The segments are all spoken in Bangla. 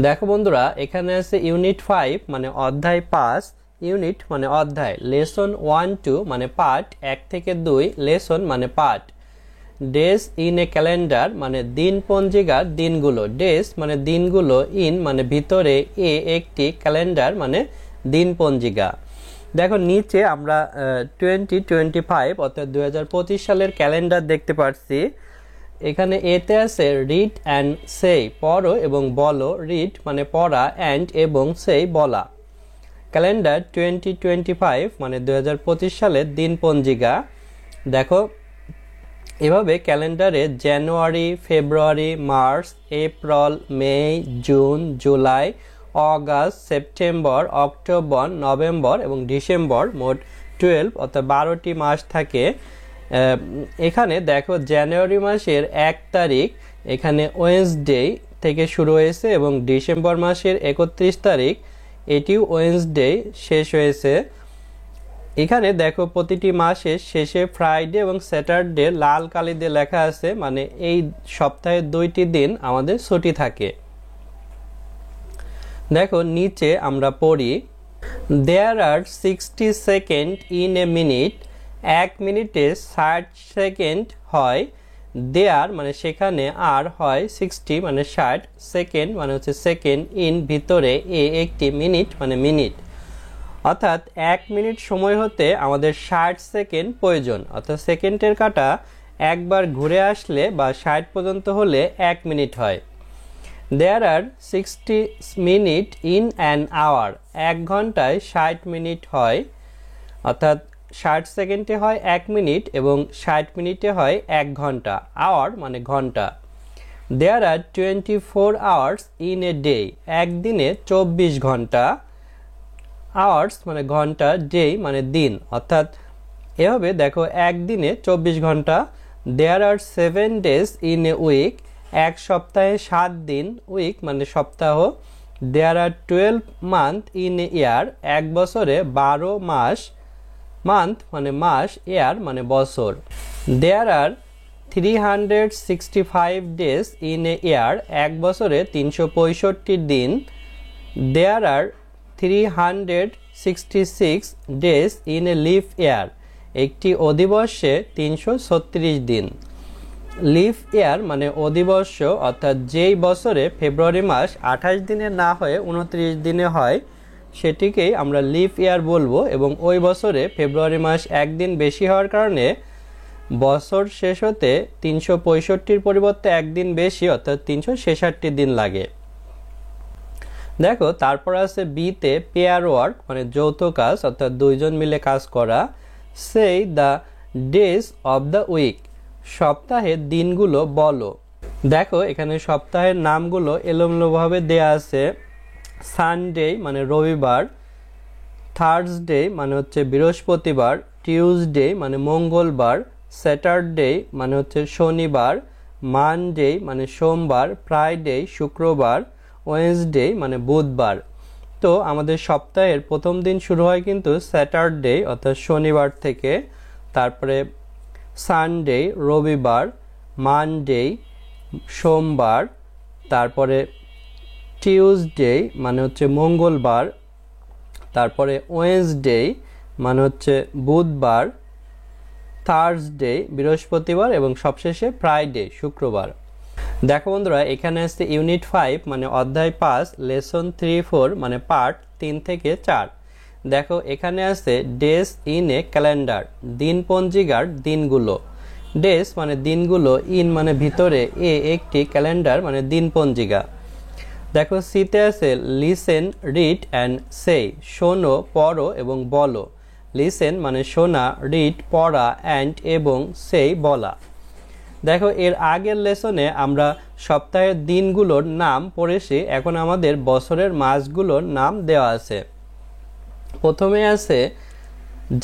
দেখো বন্ধুরা, এখানে আছে ইউনিট 5 মানে অধ্যায় 5, ইউনিট মানে অধ্যায়, লেসন 1-2 মানে পার্ট 1 থেকে 2, লেসন মানে part, days in a calendar মানে দিন পঞ্জিকার দিনগুলো, ডেজ মানে দিনগুলো, ইন মানে ভিতরে, এ একটি, ক্যালেন্ডার মানে দিন পঞ্জিকা। দেখো নিচে আমরা 2025 অর্থাৎ 2025 সালের ক্যালেন্ডার দেখতে পাচ্ছি। এখানে এতে আছে রিড অ্যান্ড সেই, পড়ো এবং বলো, রিড মানে পড়া, অ্যান্ড এবং সেই বলা। ক্যালেন্ডার 2025 মানে 2025 সালের দিন পঞ্জিকা। দেখো এভাবে ক্যালেন্ডারে January, February, March, April, May, June, July, August, September, October, November এবং ডিসেম্বর, মোট 12 অর্থাৎ 12টি মাস থাকে। এখানে দেখো জানুয়ারি মাসের 1 তারিখ এখানে ওয়েডনেসডে থেকে শুরু হয়েছে এবং ডিসেম্বর মাসের 31 তারিখ এটিও ওয়েডনেসডে শেষ হয়েছে। এখানে দেখো প্রতিটি মাসের শেষে ফ্রাইডে এবং স্যাটারডে লাল কালি দিয়ে লেখা আছে, মানে এই সপ্তাহে 2টি দিন আমাদের ছুটি থাকে। দেখো নিচে আমরা পড়ি, দেয়ার আর 60 সেকেন্ড ইন এ মিনিট, 1 মিনিটে 60 সেকেন্ড হয়। দেয়ার মানে সেখানে, আর হয় 60 মানে 60, সেকেন্ড মানে হচ্ছে সেকেন্ড, ইন ভিতরে, এ একটি, মিনিট মানে মিনিট। অর্থাৎ 1 মিনিট সময় হতে আমাদের 60 সেকেন্ড প্রয়োজন, অর্থাৎ সেকেন্ডের কাঁটা একবার ঘুরে আসলে বা 60 পর্যন্ত হলে 1 মিনিট হয়। দেয়ার আর 60 মিনিট ইন অ্যান আওয়ার, 1 ঘন্টায় 60 মিনিট হয়, অর্থাৎ 60 সেকেন্ডে হয় 1 মিনিট এবং 60 মিনিটে হয় 1 ঘন্টা। আওয়ার মানে ঘন্টা। দেয়ার আর 24 আওয়ার্স ইন এ ডে, একদিনে 24 ঘন্টা। আওয়ার্স মানে ঘন্টা, ডে মানে দিন, অর্থাৎ এভাবে দেখো একদিনে 24 ঘন্টা। দেয়ার আর 7 ডেজ ইন এ উইক, এক সপ্তাহে 7 দিন, উইক মানে সপ্তাহ। দেয়ার are 12 month in a year, এক বছরে 12 মাস, মান্থ মানে মাস, ইয়ার মানে বছর। দেয়ার আর 365 ডেজ ইন এ ইয়ার, এক বছরে 365 দিন। দেয়ার আর 366 ডেজ ইন এ লিফ ইয়ার, একটি অধিবর্ষে 336 দিন। লিফ ইয়ার মানে অধিবর্ষ, অর্থাৎ যেই বছরে ফেব্রুয়ারি মাস 28 দিনে না হয়ে 29 দিনে হয় সেটিকেই আমরা লিফ ইয়ার বলবো, এবং ওই বছরে ফেব্রুয়ারি মাস একদিন বেশি হওয়ার কারণে বছর শেষ হতে 365-র পরিবর্তে একদিন বেশি, অর্থাৎ 366 দিন লাগে। দেখো তারপর আছে বিতে পেয়ার ওয়ার্ক মানে যৌথ কাজ, অর্থাৎ দুইজন মিলে কাজ করা। সেই the days of the week, সপ্তাহের দিনগুলো বলো। দেখো এখানে সপ্তাহের নামগুলো এলোমেলোভাবে দেয়া আছে। সানডে মানে রবিবার, থার্সডে মানে হচ্ছে বৃহস্পতিবার, টিউসডে মানে মঙ্গলবার, স্যাটারডে মানে হচ্ছে শনিবার, মানডে মানে সোমবার, ফ্রাইডে শুক্রবার, ওয়েডনেসডে মানে বুধবার। তো আমাদের সপ্তাহের প্রথম দিন শুরু হয় কিন্তু স্যাটারডে অর্থাৎ শনিবার থেকে, তারপরে সানডে রবিবার, মানডে সোমবার, তারপরে টিউসডে মানে হচ্ছে মঙ্গলবার, তারপরে ওয়েডনেসডে মানে হচ্ছে বুধবার, থার্সডে বৃহস্পতিবার এবং সবশেষে ফ্রাইডে শুক্রবার। দেখো বন্ধুরা, এখানে আসছে ইউনিট 5 মানে অধ্যায় 5, লেসন 3-4 মানে পার্ট 3 থেকে 4। দেখো এখানে আছে ডেজ ইন এ ক্যালেন্ডার, দিন পঞ্জিকার দিনগুলো। ডেজ মানে দিনগুলো, ইন মানে ভিতরে, এ একটি, ক্যালেন্ডার মানে দিন পঞ্জিকা। দেখো সিতে আছে লিসেন, রিড অ্যান্ড সেই, শোনো, পড়ো এবং বলো। লিসেন মানে শোনা, রিড পড়া, অ্যান্ড এবং সেই বলা। দেখো এর আগের লেসনে আমরা সপ্তাহের দিনগুলোর নাম পড়েছি, এখন আমাদের বছরের মাসগুলোর নাম দেওয়া আছে। প্রথমে আছে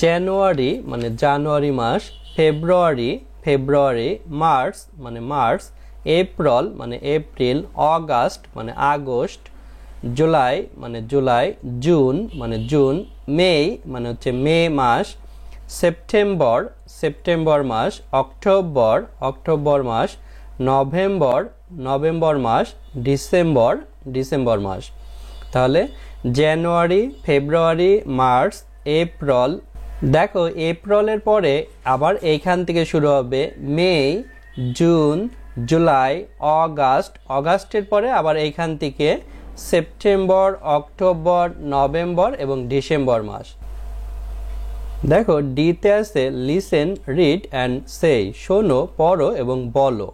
জানুয়ারি মানে জানুয়ারি মাস, ফেব্রুয়ারি ফেব্রুয়ারি, মার্চ মানে মার্চ, এপ্রিল মানে এপ্রিল, অগাস্ট মানে আগস্ট, জুলাই মানে জুলাই, জুন মানে জুন, মে মানে হচ্ছে মে মাস, সেপ্টেম্বর সেপ্টেম্বর মাস, অক্টোবর অক্টোবর মাস, নভেম্বর নভেম্বর মাস, ডিসেম্বর মাস। তাহলে জানুয়ারি, ফেব্রুয়ারি, মার্চ, এপ্রিল। দেখো এপ্রিলের পরে আবার এইখান থেকে শুরু হবে মে, জুন, জুলাই, অগাস্টের পরে আবার এইখান থেকে সেপ্টেম্বর, অক্টোবর, নভেম্বর এবং ডিসেম্বর মাস। দেখো ডিতে আছে লিসেন, রিড অ্যান্ড সে, শোনো, পড়ো এবং বলো।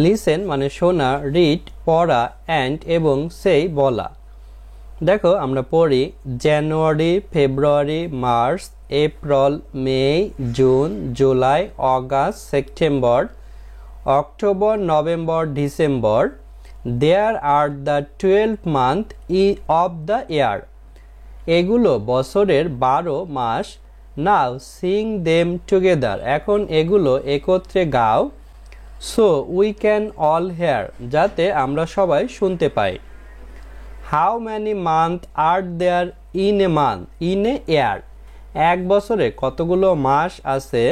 লিসেন মানে শোনা, রিড পড়া, অ্যান্ড এবং সে বলা। দেখো আমরা পড়ি January, February, March, April, May, June, July, August, September, October, November, December. There are the 12 month of the year. এগুলো বছরের 12 মাস। Now sing them together. এখন এগুলো একত্রে গাও। So we can all hear, যাতে আমরা সবাই শুনতে পাই। How many month are there in a month, in a year. এক বছরে কতগুলো মাস আছে?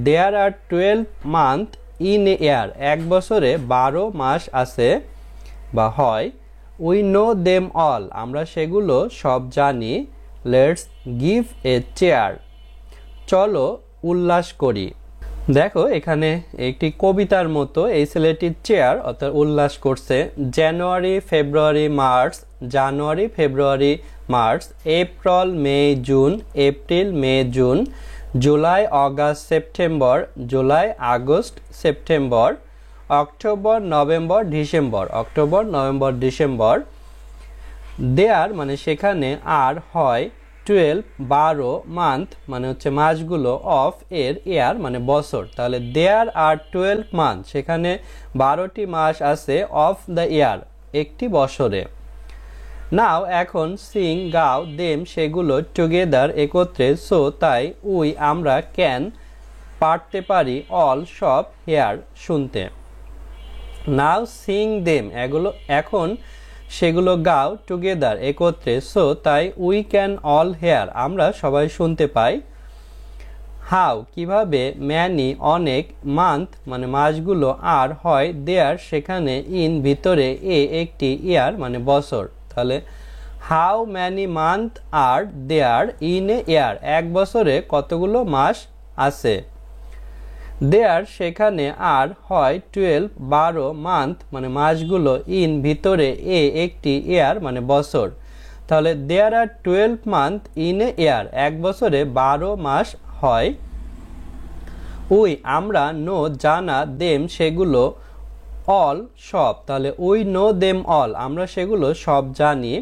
There are 12 month in a year. এক বছরে 12 মাস আছে বা হয়। উই নো দেম অল, আমরা সেগুলো সব জানি। লেটস গিভ এ চেয়ার, চলো উল্লাস করি। দেখো এখানে একটি কবিতার মতো এই ছেলেটির চেয়ার অর্থাৎ উল্লাস করছে। January, February, March, January, February, March, April, May, June, April, May, June, July, August, September, July, August, September, October, November, December, October, November, December. There মানে সেখানে, আর হয় 12 12 মান্থ মানে হচ্ছে মাসগুলো, অফ এর ইয়ার মানে বছর। তাহলে দেয়ার আর 12 মান্থ, সেখানে 12টি মাস আছে, অফ দ্য ইয়ার একটি বছরে। নাও এখন, সিং গাও, দেম সেগুলো, টুগেদার একত্রে, সো তাই, উই আমরা, ক্যান পারতে পারি, অল সব, হেয়ার শুনতে। নাও সিং দেম এগুলো, এখন সেগুলো গাও, টুগেদার একত্রে, সো তাই, উই ক্যান অল হেয়ার আমরা সবাই শুনতে পাই। হাউ কিভাবে, ম্যানি অনেক, মান্থ মানে মাসগুলো, আর হয় দেয়ার সেখানে, ইন ভিতরে, এ একটি, ইয়ার মানে বছর। তাহলে how many month are there in a year, এক বছরে কতগুলো মাস আছে। দেয়ার সেখানে, আর হয় 12 12 মান্থ মানে মাসগুলো, ইন ভিতরে, এ একটি, ইয়ার মানে বছর। তাহলে দেয়ার are 12 month in a year, এক বছরে 12 মাস হয়। উই আমরা, নো জানা, দেম সেগুলো, অল সব। তাহলে উই নো দেম অল আমরা সেগুলো সব জানি।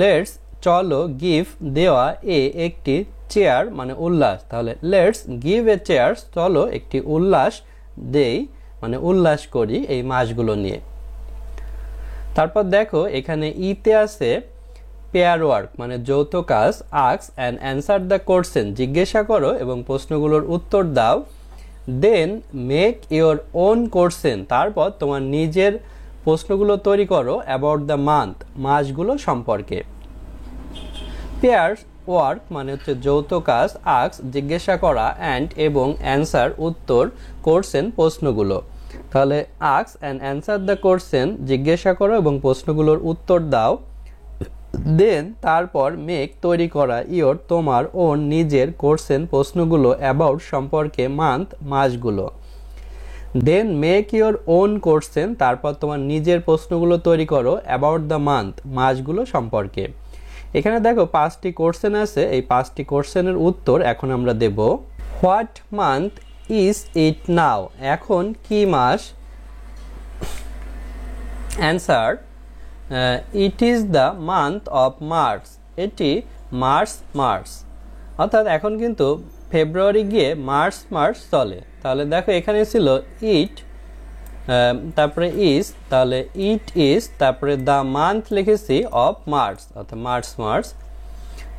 লেটস চলো, গিভ দেওয়া, এ একটি, চেয়ার মানে উল্লাস। তাহলে লেটস গিভ এ চেয়ার, চলো একটি উল্লাস দেই মানে উল্লাস করি এই মাসগুলো নিয়ে। তারপর দেখো এখানে ইতে আছে পেয়ার ওয়ার্ক মানে যৌথ কাজ। Ask and answer the question, জিজ্ঞাসা করো এবং প্রশ্নগুলোর উত্তর দাও। Then make your own question, তারপর তোমার নিজের প্রশ্নগুলো তৈরি করো। অ্যাবাউট দ্য মান্থ মাসগুলো সম্পর্কে। পেয়ার ওয়ার্ক মানে হচ্ছে যৌথ কাজ। আস্ক জিজ্ঞাসা করা, অ্যান্ড এবং অ্যান্সার উত্তর, কোশ্চেন প্রশ্নগুলো। তাহলে ask and answer the question জিজ্ঞাসা করো এবং প্রশ্নগুলোর উত্তর দাও। দেন তারপর মেক তৈরি করা, ইওর তোমার, ওন নিজের, কোশ্চেন প্রশ্নগুলো, অ্যাবাউট সম্পর্কে, মান্থ মাসগুলো। Then make your own question তারপর তোমার নিজের প্রশ্নগুলো তৈরি করো। অ্যাবাউট দ্য মান্থ মাসগুলো সম্পর্কে। এখানে দেখো 5টি কোশ্চেন আছে, এই 5টি কোশ্চেনের উত্তর এখন আমরা দেব। What month is it now, এখন কি মাস? Answer, it is the month of March, এটি মার্চ। অর্থাৎ এখন কিন্তু ফেব্রুয়ারি গিয়ে মার্চ চলে। তাহলে দেখো এখানে ছিল ইট, তারপরে ইজ, তাহলে ইট ইজ, তারপরে দ্য মান্থ লিখেছি অফ মার্চ অর্থাৎ মার্চ।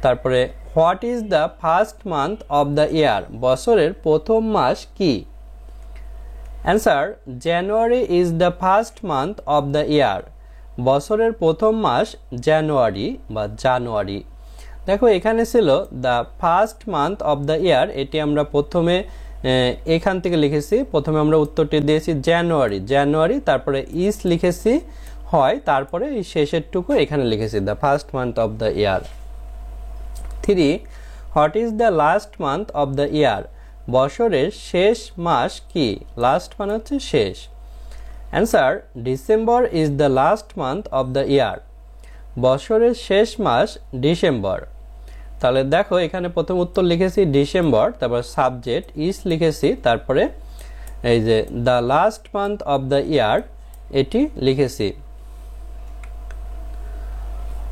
তারপরে what is the first month of the ইয়ার, বছরের প্রথম মাস কি? Answer, January is the first month of the ইয়ার, বছরের প্রথম মাস জানুয়ারি। দেখো এখানে ছিল the first month of the year, এটি আমরা প্রথমে এখান থেকে লিখেছি, প্রথমে আমরা উত্তরটি দিয়েছি জানুয়ারি, তারপরে ইজ লিখেছি হয়, তারপরে এই শেষের টুকু এখানে লিখেছি the first month of the year. 3 what is the last month of the ইয়ার, বছরের শেষ মাস কি? লাস্ট মানে হচ্ছে শেষ। Answer, December is the last month of the ইয়ার, বছরের শেষ মাস ডিসেম্বর। তাহলে দেখো এখানে প্রথম উত্তর লিখেছি ডিসেম্বর, তারপর সাবজেক্ট ইজ লিখেছি, তারপরে এই যে the last month of the year এটি লিখেছি।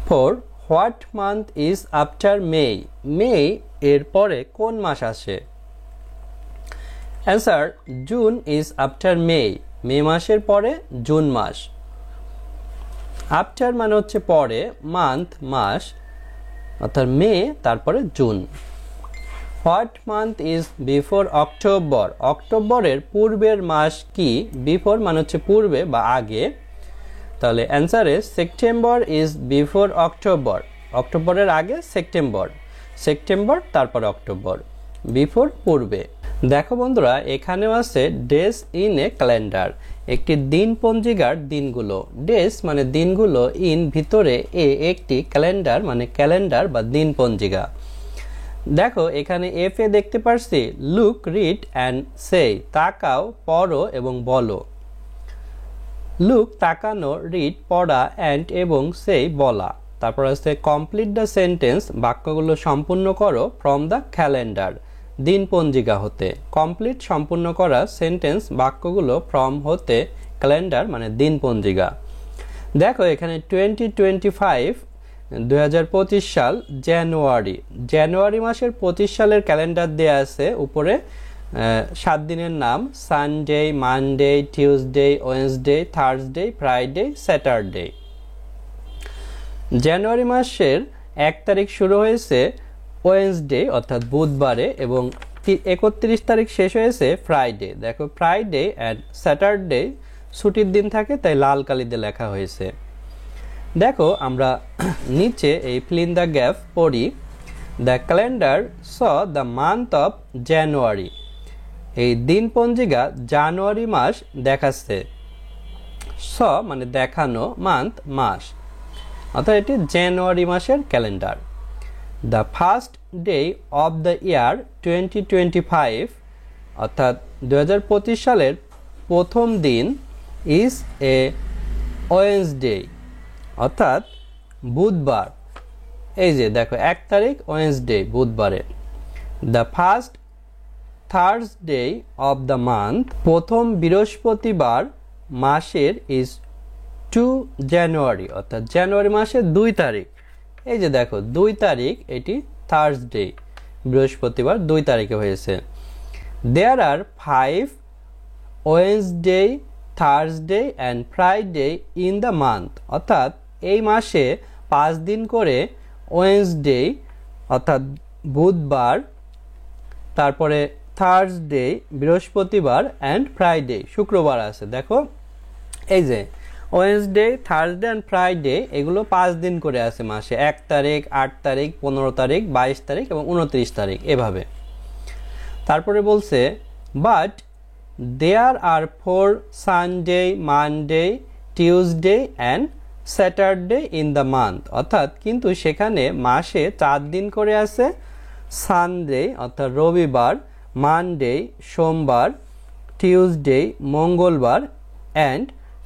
4 what month is after May, May এর পরে কোন মাস আসে? Answer, June is after May, May মাসের পরে জুন মাস। আফটার মানে হচ্ছে পরে, মান্থ মাস, অর্থাৎ মে তারপরে June. What month is before October, অক্টোবরের পূর্বের মাস কি? বিফোর মানে হচ্ছে পূর্বে বা আগে, তাহলে অ্যান্সারে সেপ্টেম্বর ইজ বিফোর অক্টোবর, অক্টোবরের আগে সেপ্টেম্বর তারপর অক্টোবর, বিফোর পূর্বে। দেখো বন্ধুরা এখানেও আছে ডেজ ইন এ ক্যালেন্ডার, একটি দিন পঞ্জিকার দিনগুলো, ডেজ মানে দিনগুলো, ইন ভিতরে, এ একটি ক্যালেন্ডার মানে ক্যালেন্ডার বা দিন পঞ্জিকা। দেখো এখানে এফ এ দেখতে পারছি লুক, রিড অ্যান্ড সে, তাকাও, পড়ো এবং বলো। লুক তাকানো, রিড পড়া, অ্যান্ড এবং সে বলা। তারপর আছে কমপ্লিট দ্য সেন্টেন্স, বাক্যগুলো সম্পূর্ণ করো, ফ্রম দ্য ক্যালেন্ডার দিন পঞ্জিকা হতে। কমপ্লিট সম্পূর্ণ করা, সেন্টেন্স বাক্যগুলো ফ্রম হতে, ক্যালেন্ডার মানে দিন পঞ্জিকা। দেখো এখানে 2025 সাল জানুয়ারি মাসের 25 সালের ক্যালেন্ডার দেয়া আছে, উপরে 7 দিনের নাম Sunday, Monday, Tuesday, Wednesday, Thursday, Friday, Saturday. January মাসের 1 তারিখ শুরু হয়েছে ওয়েডনেসডে অর্থাৎ বুধবারে এবং 31 তারিখ শেষ হয়েছে ফ্রাইডে। দেখো ফ্রাইডে অ্যান্ড স্যাটারডে ছুটির দিন থাকে, তাই লাল কালি দিয়ে লেখা হয়েছে। দেখো আমরা নিচে এই ফিল ইন দ্য গ্যাপ পড়ি। The calendar saw the month of January, এই দিন পঞ্জিকা জানুয়ারি মাস দেখাচ্ছে। স মানে দেখানো, মান্থ মাস, অর্থাৎ এটি জানুয়ারি মাসের calendar. The first day of the ইয়ার 2025, অর্থাৎ 2025 সালের প্রথম দিন, ইজ এ ওয়েডনেসডে, অর্থাৎ বুধবার। এই যে দেখো 1 তারিখ ওয়েডনেসডে বুধবারে। The first Thursday of the month, প্রথম বৃহস্পতিবার মাসের, ইজ 2 জানুয়ারি, অর্থাৎ জানুয়ারি মাসের 2 তারিখ। এই যে দেখো 2 তারিখ, এটি থার্সডে, বৃহস্পতিবার 2 তারিখে হয়েছে। দেয়ার আর 5 Wednesday, Thursday and Friday in the month, অর্থাৎ এই মাসে 5 দিন করে ওয়েডনেসডে অর্থাৎ বুধবার, তারপরে থার্সডে বৃহস্পতিবার অ্যান্ড ফ্রাইডে শুক্রবার আছে। দেখো এই যে ওয়েডনেসডে, থার্সডে অ্যান্ড ফ্রাইডে এগুলো 5 দিন করে আছে মাসে, 1 তারিখ, 8 তারিখ, 15 তারিখ, 22 তারিখ এবং 29 তারিখ এভাবে। তারপরে বলছে but there are 4 Sunday, Monday, Tuesday and Saturday in the month, অর্থাৎ কিন্তু সেখানে মাসে 4 দিন করে আছে। সানডে অর্থাৎ রবিবার, মানডে সোমবার, টিউসডে মঙ্গলবার অ্যান্ড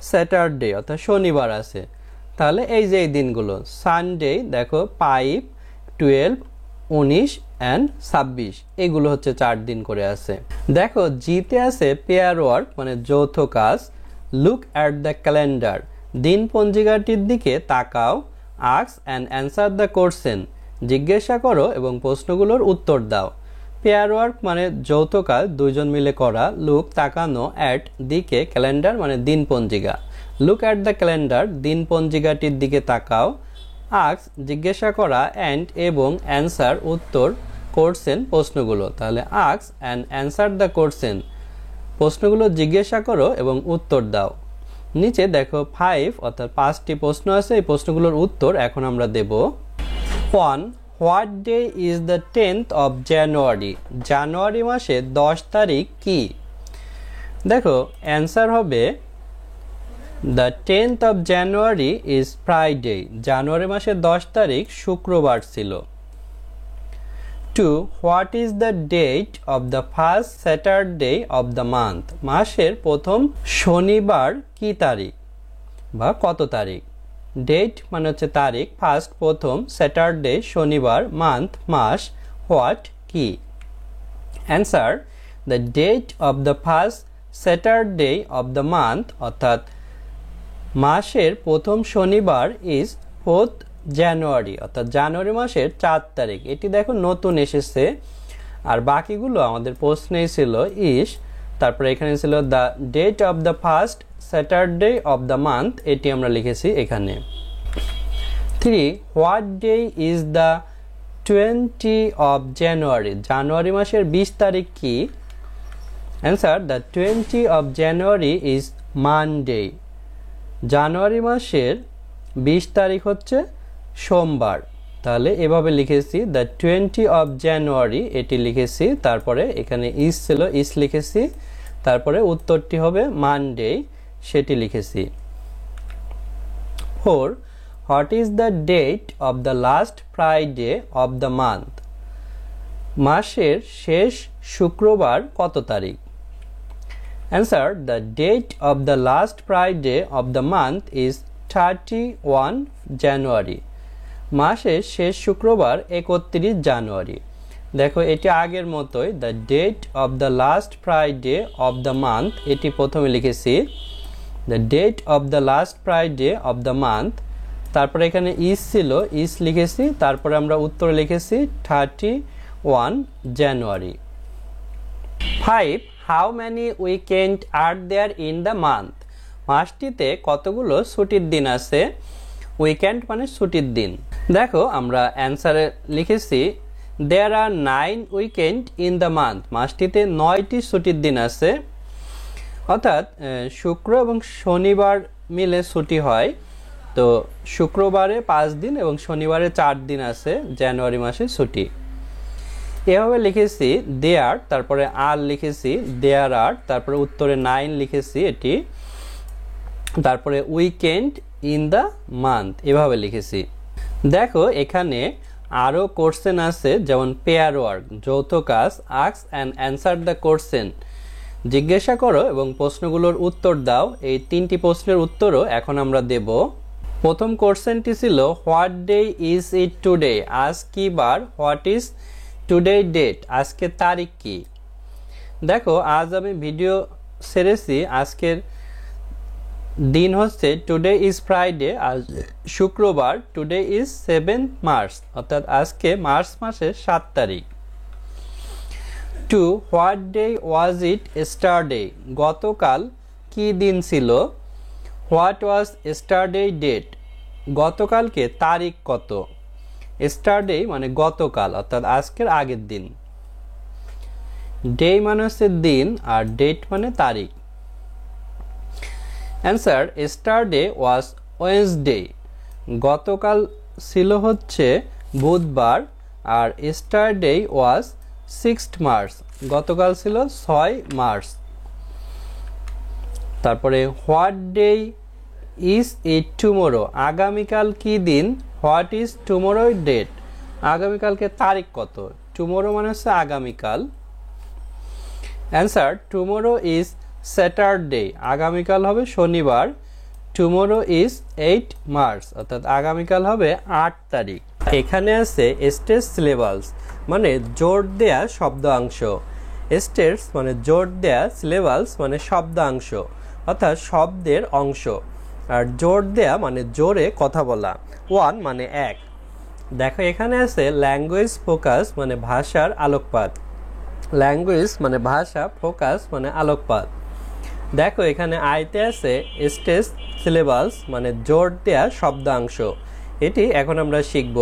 স্যাটারডে অর্থাৎ শনিবার আছে। তাহলে এই যে এই দিনগুলো সানডে দেখো 5, 12, 19 অ্যান্ড 26, এগুলো হচ্ছে 4 দিন করে আছে। দেখো জিতে আছে পেয়ার ওয়ার্ক মানে যৌথ কাজ। লুক অ্যাট দ্য ক্যালেন্ডার, দিন পঞ্জিকাটির দিকে তাকাও। Ask and answer the question, জিজ্ঞাসা করো এবং প্রশ্নগুলোর উত্তর দাও। পেয়ার ওয়ার্ক মানে যৌথ কাজ, দুইজন মিলে করা। লুক তাকানো, অ্যাট দিকে, ক্যালেন্ডার মানে দিন পঞ্জিকা। লুক অ্যাট দ্য ক্যালেন্ডার, দিন পঞ্জিকাটির দিকে তাকাও। আস্ক জিজ্ঞাসা করা, অ্যান্ড এবং অ্যান্সার উত্তর, কোশ্চেন প্রশ্নগুলো। তাহলে ask and answer the question, প্রশ্নগুলো জিজ্ঞাসা করো এবং উত্তর দাও। নিচে দেখো 5 অর্থাৎ 5টি প্রশ্ন আছে, এই প্রশ্নগুলোর উত্তর এখন আমরা দেব। 1 what day is the 10th of January? জানুয়ারি মাসে 10 তারিখ কি? দেখো অ্যান্সার হবে the 10th of January is Friday. জানুয়ারি মাসের 10 তারিখ শুক্রবার ছিল। 2. What is the date of the first Saturday of the month? মাসের প্রথম শনিবার কি তারিখ বা কত তারিখ? ডেট মানে হচ্ছে তারিখ, ফার্স্ট প্রথম, স্যাটারডে শনিবার, মান্থ মাস, হোয়াট কি? Answer the date of the first Saturday of the month অর্থাৎ মাসের প্রথম শনিবার ইজ 4th জানুয়ারি অর্থাৎ জানুয়ারি মাসের 4 তারিখ। এটি দেখো নতুন এসেছে, আর বাকিগুলো আমাদের প্রশ্নেই ছিল ইস, তারপরে এখানে ছিল the date of the first Saturday of the month, এটি আমরা লিখেছি এখানে। 3. What day is the 20 of January? January মাসের 20 তারিখ কি? Answer the 20 of January is Monday. January মাসের 20 তারিখ হচ্ছে সোমবার। তাহলে এভাবে লিখেছি দ্য 20 of January, এটি লিখেছি, তারপরে এখানে ইস ছিল, ইস লিখেছি, তারপরে উত্তরটি হবে মানডে, সেটি লিখেছি। 4. What is the date of the last Friday of the month? মাসের শেষ শুক্রবার কত তারিখ? Answer the date of the last Friday of the month is 31 January. মাসের শেষ শুক্রবার 31 জানুয়ারি। দেখো এটি আগের মতোই the date of the last Friday of the month, এটি প্রথমে লিখেছি the date of the last Friday of the month, তারপরে এখানে ইস ছিল, ইস লিখেছি, তারপরে আমরা উত্তরে লিখেছি 31 January. 5. How many weekend are there in the month? মাসটিতে কতগুলো ছুটির দিন আছে? উইকেন্ড মানে ছুটির দিন। দেখো আমরা অ্যান্সারে লিখেছি দেয়ার আর 9 উইকেন্ড ইন দ্য মান্থ। মাসটিতে 9টি ছুটির দিন আছে, অর্থাৎ শুক্র এবং শনিবার মিলে ছুটি হয়। তো শুক্রবারে 5 দিন এবং শনিবারে 4 দিন আছে জানুয়ারি মাসে ছুটি। এভাবে লিখেছি দেয়ার, তারপরে আর লিখেছি দেয়ার আর, তারপরে উত্তরে 9 লিখেছি এটি, তারপরে উইকেন্ড ইন দ্য মান্থ, এভাবে লিখেছি। দেখো এখানে আরও কোশ্চেন আছে, যেমন পেয়ার ওয়ার্ক, যৌথ কাজ, ask and answer the question, জিজ্ঞাসা করো এবং প্রশ্নগুলোর উত্তর দাও। এই 3টি প্রশ্নের উত্তরও এখন আমরা দেব। প্রথম কোশ্চেনটি ছিল what day is it today? আজ কি বার? What is today date? আজকের তারিখ কি? দেখো আজ আমি ভিডিও ছেড়েছি, আজকের দিন হচ্ছে টুডে ইজ ফ্রাইডে, আজ শুক্রবার, টুডে ইজ 7th মার্চ অর্থাৎ আজকে মার্চ মাসের 7 তারিখ। 2. What day was it yesterday? গতকাল কি দিন ছিল? What was yesterday date? গতকালকে তারিখ কত? এস্টারডে মানে গতকাল অর্থাৎ আজকের আগের দিন। ডে মানে হচ্ছে দিন আর ডেট মানে তারিখ। অ্যান্সার এস্টারডে ওয়াজ ওয়েডনেসডে। গতকাল ছিল হচ্ছে বুধবার, আর এস্টারডে ওয়াজ 6th মার্চ, গতকাল ছিল 6 মার্চ। তারপরে what day is it tomorrow? আগামীকাল কি দিন? What is tomorrow date? আগামীকালকে তারিখ কত? টুমোরো মানে হচ্ছে আগামীকাল। অ্যান্সার টুমোরো ইজ স্যাটারডে, আগামীকাল হবে শনিবার। টুমোরো ইজ 8 মার্চ অর্থাৎ আগামীকাল হবে 8 তারিখ। এখানে আছে স্টেজ সিলেবালস মানে জোর দেয়া শব্দাংশ। স্টেজ মানে জোর দেয়া, সিলেবালস মানে শব্দাংশ অর্থাৎ শব্দের অংশ, আর জোর দেয়া মানে জোরে কথা বলা। 1 মানে 1। দেখো এখানে আছে ল্যাঙ্গুয়েজ ফোকাস মানে ভাষার আলোকপাত। ল্যাঙ্গুয়েজ মানে ভাষা, ফোকাস মানে আলোকপাত। দেখো এখানে আইতে আছে স্টেজ সিলেবালস মানে জোর দেয়া শব্দাংশ। এটি এখন আমরা শিখব।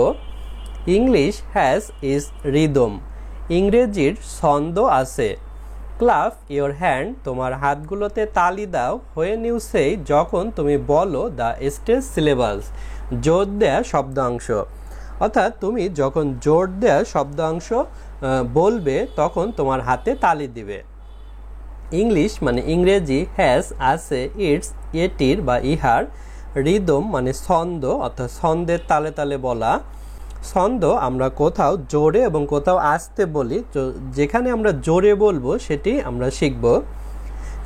ইংলিশ হ্যাজ ইজ রিদম, ইংরেজির ছন্দ আছে। ক্লাপ ইয়োর হ্যান্ড, তোমার হাতগুলোতে তালি দাও। হোয়েন ইউ সে, যখন তুমি বলো দ্য স্টেজ সিলেবালস, জোর দেয়া শব্দাংশ। অর্থাৎ তুমি যখন জোর দেওয়া শব্দাংশ বলবে তখন তোমার হাতে তালি দিবে। ইংলিশ মানে ইংরেজি হ্যাজ আছে ইটস এটির বা ইহার, রিদম মানে ছন্দ অর্থাৎ ছন্দের তালে তালে বলা। ছন্দ আমরা কোথাও জোরে এবং কোথাও আস্তে বলি, যেখানে আমরা জোরে বলবো সেটি আমরা শিখব।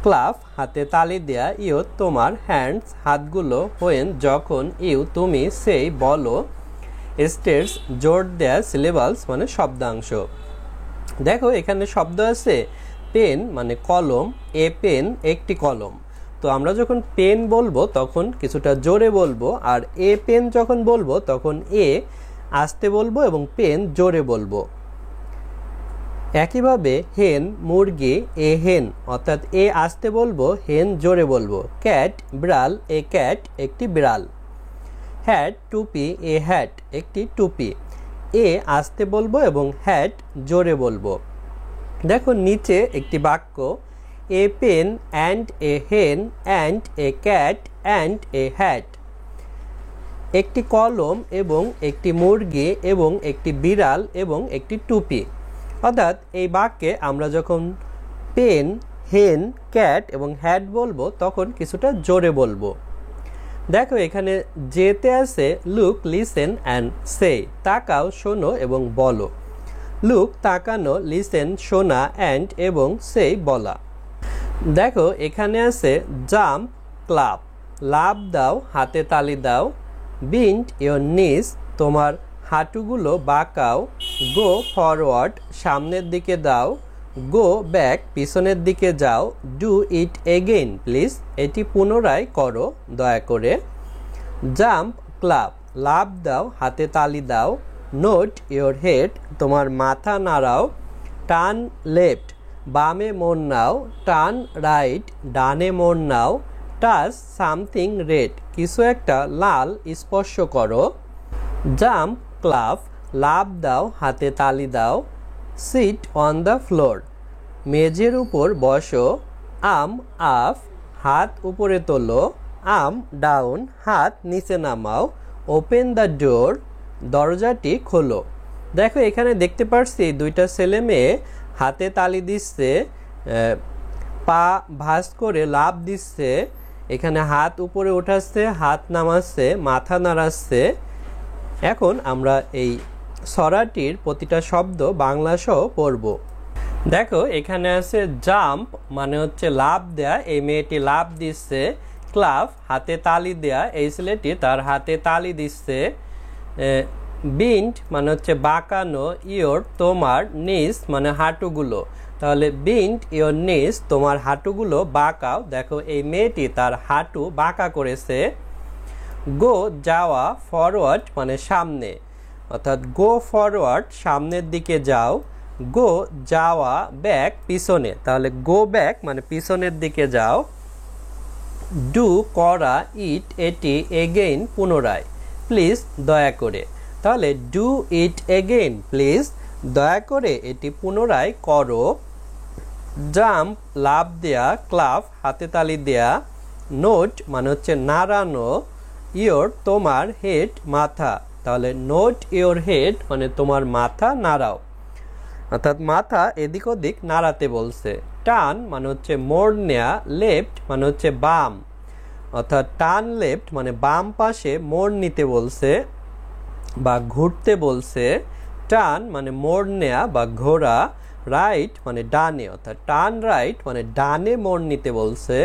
ক্লাফ হাতে তালি দেয়া, ইউ তোমার, হ্যান্ডস হাতগুলো, হোয়েন যখন, ইউ তুমি, সেই বলো, স্টেটস জোর দেয়া, সিলেবালস মানে শব্দাংশ। দেখো এখানে শব্দ আছে পেন মানে কলম, এ পেন একটি কলম। তো আমরা যখন পেন বলবো তখন কিছুটা জোরে বলবো, আর এ পেন যখন বলবো তখন এ আস্তে বলবো এবং পেন জোরে বলবো। একইভাবে হেন মুরগি, এ হেন অর্থাৎ এ আস্তে বলবো, হেন জোরে বলবো। ক্যাট বিড়াল, এ ক্যাট একটি বিড়াল। হ্যাট টুপি, এ হ্যাট একটি টুপি। এ আস্তে বলবো এবং হ্যাট জোরে বলবো। দেখো নিচে একটি বাক্য, a pen and a hen and a cat and a hat. একটি কলম এবং একটি মুরগি এবং একটি বিড়াল এবং একটি টুপি। অর্থাৎ এই বাক্যে আমরা যখন পেন, হেন, ক্যাট এবং হ্যাট বলবো তখন কিছুটা জোরে বলবো। দেখো এখানে যেতে আছে লুক, লিসেন অ্যান্ড সে, তাকাও, শোনো এবং বলো। লুক তাকানো, লিসেন শোনা, অ্যান্ড এবং সেই বলা। দেখো এখানে আছে জাম্প, ক্লাব, লাভ দাও, হাতে তালি দাও। বিন্ড ইয়োর নিস, তোমার হাঁটুগুলো বাঁকাও। গো ফরওয়ার্ড, সামনের দিকে দাও। গো ব্যাক, পিছনের দিকে যাও। ডু ইট এগেইন প্লিজ, এটি পুনরায় করো দয়া করে। জাম্প, ক্লাব, লাভ দাও, হাতে তালি দাও। নোট ইয়োর হেড, তোমার মাথা নাড়াও। টার্ন লেফট, বামে মোড় নাও। টার্ন রাইট, ডানে মোড় নাও। টাচ সামথিং রেড, কিছু একটা লাল স্পর্শ করো। জাম্প, ক্লাব, লাভ দাও, হাতে তালি দাও। সিট অন দ্য ফ্লোর, মেঝের উপর বসো। আর্ম আপ, হাত উপরে তোলো। আর্ম ডাউন, হাত নিচে নামাও। ওপেন দ্য ডোর, দরজাটি খোলো। দেখো এখানে দেখতে পাচ্ছি দুইটা ছেলে মেয়ে হাতে তালি দিচ্ছে, পা ভাঁজ করে লাভ দিচ্ছে, এখানে হাত উপরে উঠাচ্ছে, হাত নামাচ্ছে, মাথা নাড়াচ্ছে। এখন আমরা এই ছড়াটির প্রতিটা শব্দ বাংলা সহ পড়ব। দেখো এখানে আছে জাম্প মানে হচ্ছে লাভ দেয়া, এই মেয়েটি লাভ দিচ্ছে। ক্লাব হাতে তালি দেয়া, এই ছেলেটি তার হাতে তালি দিচ্ছে। বিন্ড মানে হচ্ছে বাঁকানো। ইয়োর তোমার, নিস মানে হাঁটুগুলো, তাহলে বিন্ড ইয়োর নিস তোমার হাঁটুগুলো বাঁকাও। দেখো এই মেয়েটি তার হাঁটু বাঁকা করেছে। গো যাওয়া, ফরওয়ার্ড মানে সামনে, অর্থাৎ গো ফরওয়ার্ড সামনের দিকে যাও। গো যাওয়া, ব্যাক পিছনে, তাহলে গো ব্যাক মানে পিছনের দিকে যাও। ডু করা, ইট এটি, এগেইন পুনরায়, প্লিজ দয়া করে, তাহলে ডু ইট এগেইন প্লিজ, দয়া করে এটি পুনরায় করো। জাম্প লাভ দেয়া, ক্লাব হাতে তালি দেয়া। নোট মানে হচ্ছে নাড়ানো। ইয়োর তোমার, হেড মাথা, তাহলে নোট ইয়োর হেড মানে তোমার মাথা নাড়াও, অর্থাৎ মাথা এদিক ওদিক নাড়াতে বলছে। টার্ন মানে হচ্ছে মোড় নেয়া। লেফট মানে হচ্ছে বাম, অর্থাৎ টার্ন লেফট মানে বাম পাশে মোড় নিতে বলছে বা ঘুরতে বলছে। টার্ন মানে মোড় নেয়া বা ঘোরা। রাইট মানে ডানে, অর্থাৎ টার্ন রাইট মানে ডানে মোড় নিতে বলছে।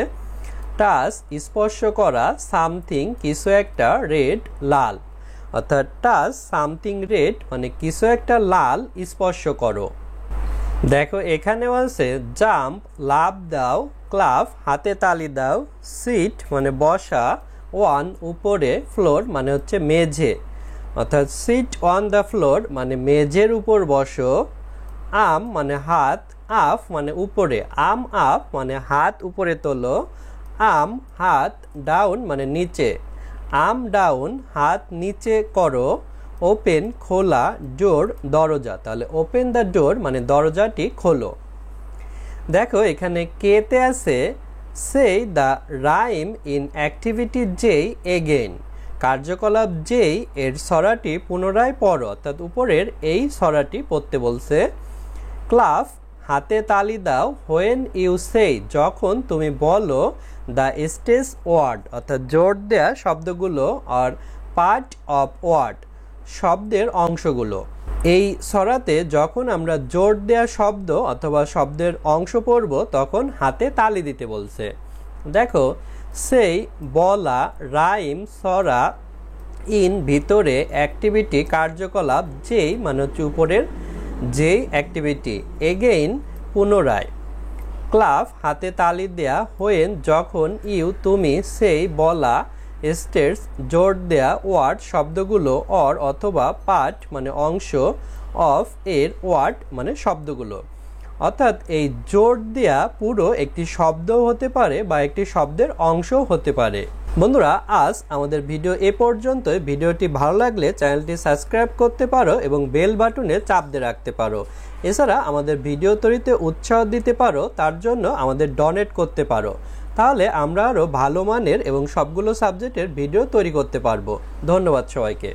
টাচ স্পর্শ করা। সামথিং কিছু একটা, রেড লাল, অর্থাৎ টাচ সামথিং রেড মানে কিছু একটা লাল স্পর্শ করো। দেখো এখানেও আছে জাম্প লাভ দাও, ক্লাব হাতে তালি দাও। সিট মানে বসা। ওয়ান উপরে, ফ্লোর মানে হচ্ছে মেঝে, অর্থাৎ সিট অন দ্য ফ্লোর মানে মেঝের উপর বসো। আর্ম মানে হাত। আপ মানে উপরে। আর্ম আপ মানে হাত উপরে তোলো। আর্ম হাত। ডাউন মানে নিচে। আর্ম ডাউন হাত নিচে করো। ওপেন খোলা। ডোর দরজা, তাহলে ওপেন দ্য ডোর মানে দরজাটি খোলো। দেখো এখানে কেতে আছে say the rhyme in activity J again, কার্যকলাপ যেই এর ছড়াটি পুনরায় পড়ো, অর্থাৎ উপরের এই ছড়াটি পড়তে বলছে। ক্লাপ হাতে তালি দাও হোয়েন ইউ সেই, যখন তুমি বলো। দ্য স্টেজ ওয়ার্ড অর্থাৎ জোর দেয়া শব্দগুলো, আর পার্ট অফ ওয়ার্ড শব্দের অংশগুলো। এই ছড়াতে যখন আমরা জোর দেয়া শব্দ অথবা শব্দের অংশ পড়ব তখন হাতে তালি দিতে বলছে। দেখো, সেই বলা, রাইম, ছড়া, ইন ভিতরে, অ্যাক্টিভিটি কার্যকলাপ, যেই মানে হচ্ছে উপরের যেই অ্যাক্টিভিটি, এগেইন পুনরায়। ক্লাব হাতে তালি দেয়া, হোয়েন যখন, ইউ তুমি, সেই বলা, স্টেটস জোর দেয়া, ওয়ার্ড শব্দগুলো, অর অথবা, পার্ট মানে অংশ, অফ এর ওয়ার্ড মানে শব্দগুলো। অর্থাৎ এই জোর দেয়া পুরো একটি শব্দ হতে পারে বা একটি শব্দের অংশ হতে পারে। বন্ধুরা, আজ আমাদের ভিডিও এ পর্যন্তই। ভিডিওটি ভালো লাগলে চ্যানেলটি সাবস্ক্রাইব করতে পারো এবং বেল বাটনে চাপ দিয়ে রাখতে পারো। এছাড়া আমাদের ভিডিও তৈরিতে উৎসাহ দিতে পারো, তার জন্য আমাদের ডোনেট করতে পারো। তাহলে আমরা আরও ভালো মানের এবং সবগুলো সাবজেক্টের ভিডিও তৈরি করতে পারবো। ধন্যবাদ সবাইকে।